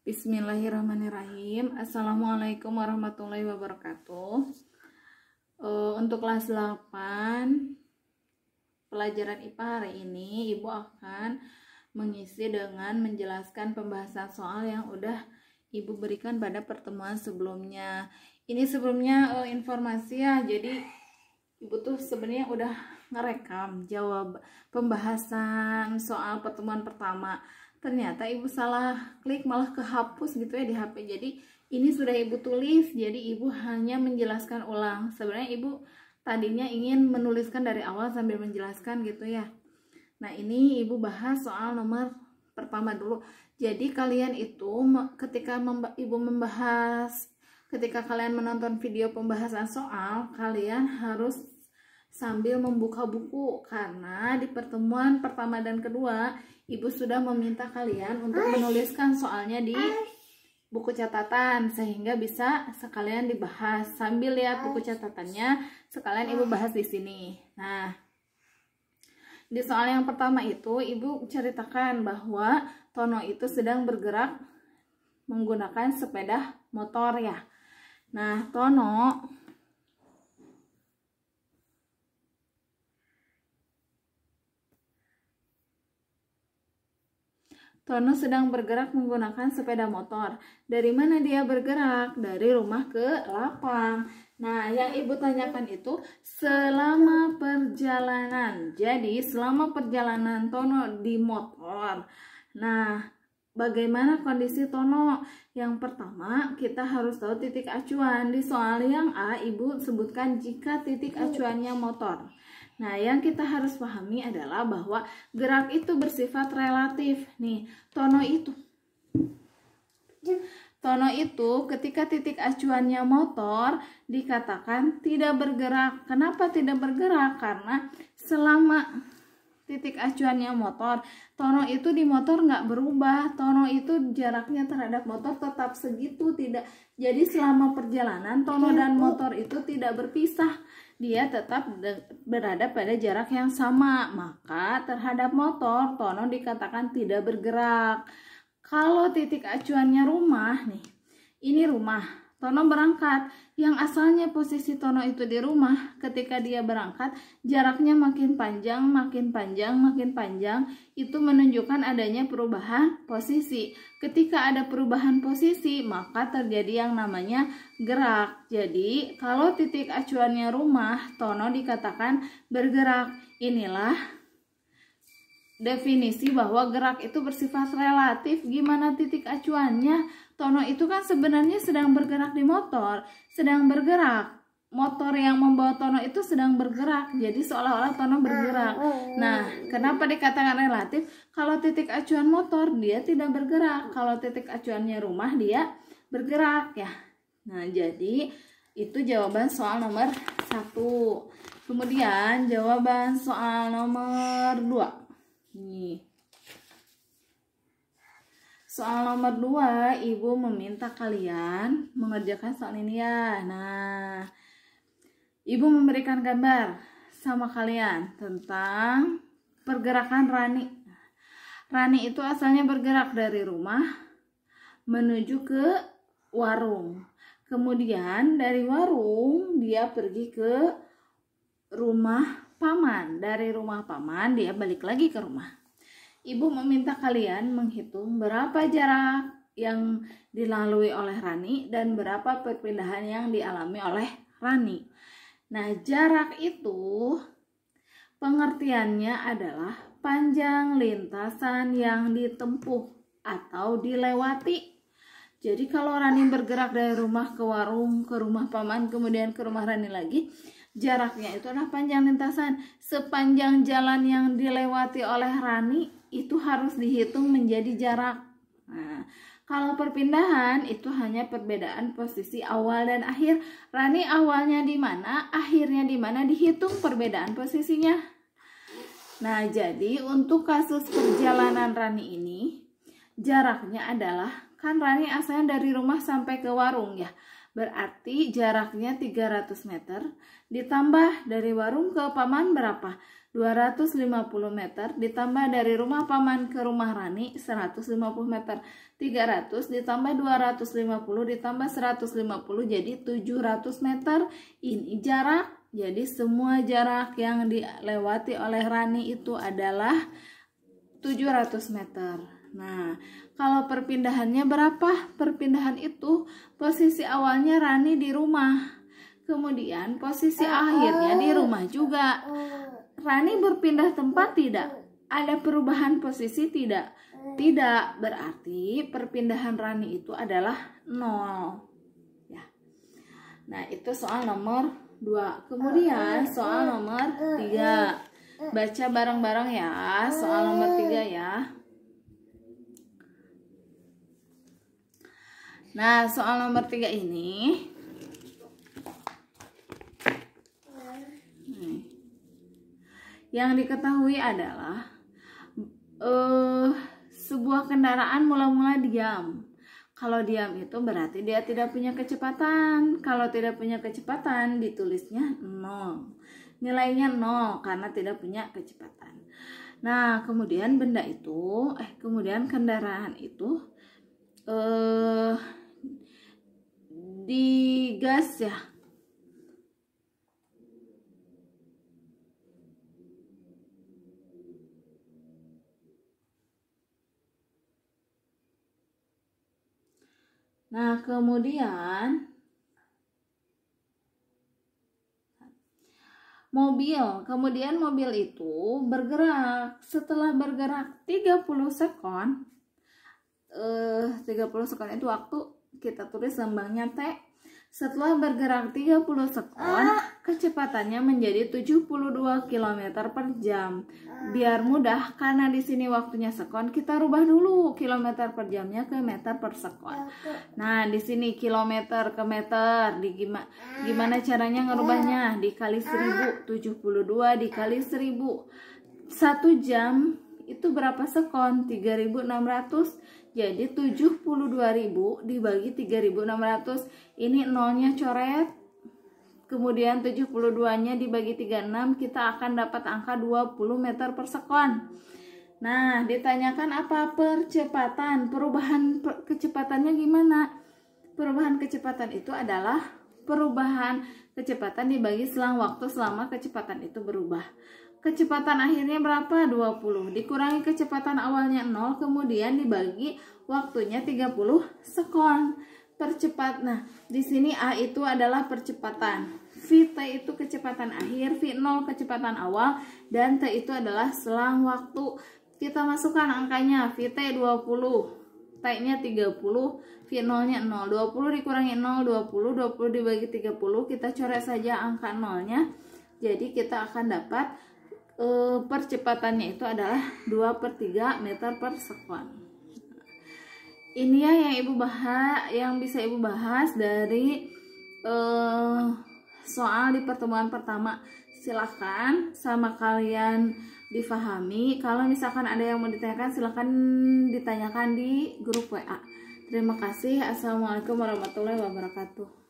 Bismillahirrahmanirrahim. Assalamualaikum warahmatullahi wabarakatuh. Untuk kelas 8 pelajaran IPA hari ini, Ibu akan mengisi dengan menjelaskan pembahasan soal yang udah Ibu berikan pada pertemuan sebelumnya. Ini sebelumnya informasi ya, jadi Ibu tuh sebenarnya udah ngerekam jawab pembahasan soal pertemuan pertama. Ternyata Ibu salah klik, malah kehapus gitu ya di HP. Jadi ini sudah Ibu tulis, jadi Ibu hanya menjelaskan ulang. Sebenarnya Ibu tadinya ingin menuliskan dari awal sambil menjelaskan gitu ya. Nah ini Ibu bahas soal nomor pertama dulu. Jadi kalian itu ketika ketika kalian menonton video pembahasan soal, kalian harus sambil membuka buku, karena di pertemuan pertama dan kedua Ibu sudah meminta kalian untuk menuliskan soalnya di buku catatan, sehingga bisa sekalian dibahas sambil lihat buku catatannya, sekalian Ibu bahas di sini. Nah, di soal yang pertama itu Ibu ceritakan bahwa Tono itu sedang bergerak menggunakan sepeda motor ya. Nah, Tono sedang bergerak menggunakan sepeda motor. Dari mana dia bergerak? Dari rumah ke lapang. Nah, yang Ibu tanyakan itu selama perjalanan. Jadi, selama perjalanan Tono di motor. Nah, bagaimana kondisi Tono? Yang pertama, kita harus tahu titik acuan. Di soal yang A, Ibu sebutkan jika titik acuannya motor. Nah, yang kita harus pahami adalah bahwa gerak itu bersifat relatif. Nih, Tono itu ketika titik acuannya motor dikatakan tidak bergerak. Kenapa tidak bergerak? Karena selama titik acuannya motor, Tono itu di motor nggak berubah. Tono itu jaraknya terhadap motor tetap segitu, tidak. Jadi selama perjalanan Tono dan motor itu tidak berpisah. Dia tetap berada pada jarak yang sama. Maka terhadap motor Tono dikatakan tidak bergerak. Kalau titik acuannya rumah nih, ini rumah. Tono berangkat, yang asalnya posisi Tono itu di rumah, ketika dia berangkat, jaraknya makin panjang, itu menunjukkan adanya perubahan posisi. Ketika ada perubahan posisi, maka terjadi yang namanya gerak. Jadi, kalau titik acuannya rumah, Tono dikatakan bergerak. Inilah definisi bahwa gerak itu bersifat relatif. Gimana titik acuannya? Tono itu kan sebenarnya sedang bergerak di motor, sedang bergerak. Motor yang membawa Tono itu sedang bergerak, jadi seolah-olah Tono bergerak. Nah, kenapa dikatakan relatif? Kalau titik acuan motor dia tidak bergerak, kalau titik acuannya rumah dia bergerak ya. Nah, jadi itu jawaban soal nomor 1. Kemudian jawaban soal nomor 2. Nih. Soal nomor 2, Ibu meminta kalian mengerjakan soal ini ya. Nah, Ibu memberikan gambar sama kalian tentang pergerakan Rani. Rani itu asalnya bergerak dari rumah menuju ke warung. Kemudian dari warung dia pergi ke rumah paman. Dari rumah paman dia balik lagi ke rumah. Ibu meminta kalian menghitung berapa jarak yang dilalui oleh Rani dan berapa perpindahan yang dialami oleh Rani. Nah, jarak itu pengertiannya adalah panjang lintasan yang ditempuh atau dilewati. Jadi kalau Rani bergerak dari rumah ke warung, ke rumah paman, kemudian ke rumah Rani lagi, jaraknya itu adalah panjang lintasan. Sepanjang jalan yang dilewati oleh Rani itu harus dihitung menjadi jarak. Nah, kalau perpindahan itu hanya perbedaan posisi awal dan akhir. Rani awalnya di mana, akhirnya di mana, dihitung perbedaan posisinya. Nah, jadi untuk kasus perjalanan Rani ini, jaraknya adalah, kan Rani asalnya dari rumah sampai ke warung ya. Berarti jaraknya 300 meter, ditambah dari warung ke paman berapa? 250 meter ditambah dari rumah Paman ke rumah Rani 150 meter. 300 ditambah 250 ditambah 150 jadi 700 meter. Ini jarak. Jadi semua jarak yang dilewati oleh Rani itu adalah 700 meter. Nah, kalau perpindahannya berapa? Perpindahan itu posisi awalnya Rani di rumah. Kemudian posisi akhirnya di rumah juga. Rani berpindah tempat tidak? Ada perubahan posisi tidak? Tidak, berarti perpindahan Rani itu adalah 0. Ya. Nah, itu soal nomor 2. Kemudian soal nomor 3. Baca bareng-bareng ya, soal nomor 3 ya. Nah, soal nomor 3 ini yang diketahui adalah sebuah kendaraan mula-mula diam. Kalau diam itu berarti dia tidak punya kecepatan. Kalau tidak punya kecepatan ditulisnya 0. Nilainya 0 karena tidak punya kecepatan. Nah, kemudian kemudian kendaraan itu digas ya. Nah, kemudian mobil itu bergerak. Setelah bergerak 30 sekon, 30 sekon itu waktu, kita tulis lambangnya T. Setelah bergerak 30 sekon, kecepatannya menjadi 72 km per jam. Biar mudah, karena di sini waktunya sekon, kita rubah dulu kilometer per jamnya ke meter per sekon. Nah, di sini kilometer ke meter, gimana caranya ngerubahnya? Dikali 1000, 72 dikali 1000. 1 jam itu berapa sekon? 3600. Jadi 72.000 dibagi 3.600. Ini nolnya coret. Kemudian 72-nya dibagi 36, kita akan dapat angka 20 meter per sekon. Nah, ditanyakan apa percepatan? Perubahan kecepatannya gimana? Perubahan kecepatan itu adalah perubahan kecepatan dibagi selang waktu selama kecepatan itu berubah. Kecepatan akhirnya berapa? 20. Dikurangi kecepatan awalnya 0, kemudian dibagi waktunya 30 sekon. Percepat. Nah, di sini A itu adalah percepatan. Vt itu kecepatan akhir, V0 kecepatan awal, dan T itu adalah selang waktu. Kita masukkan angkanya. Vt 20, T-nya 30, V0-nya 0. 20 dikurangi 0, 20 dibagi 30, kita coret saja angka 0-nya. Jadi kita akan dapat percepatannya itu adalah 2/3 meter per sekon. Ini ya yang bisa ibu bahas dari soal di pertemuan pertama. Silahkan sama kalian difahami. Kalau misalkan ada yang mau ditanyakan, silahkan ditanyakan di grup WA. Terima kasih. Assalamualaikum warahmatullahi wabarakatuh.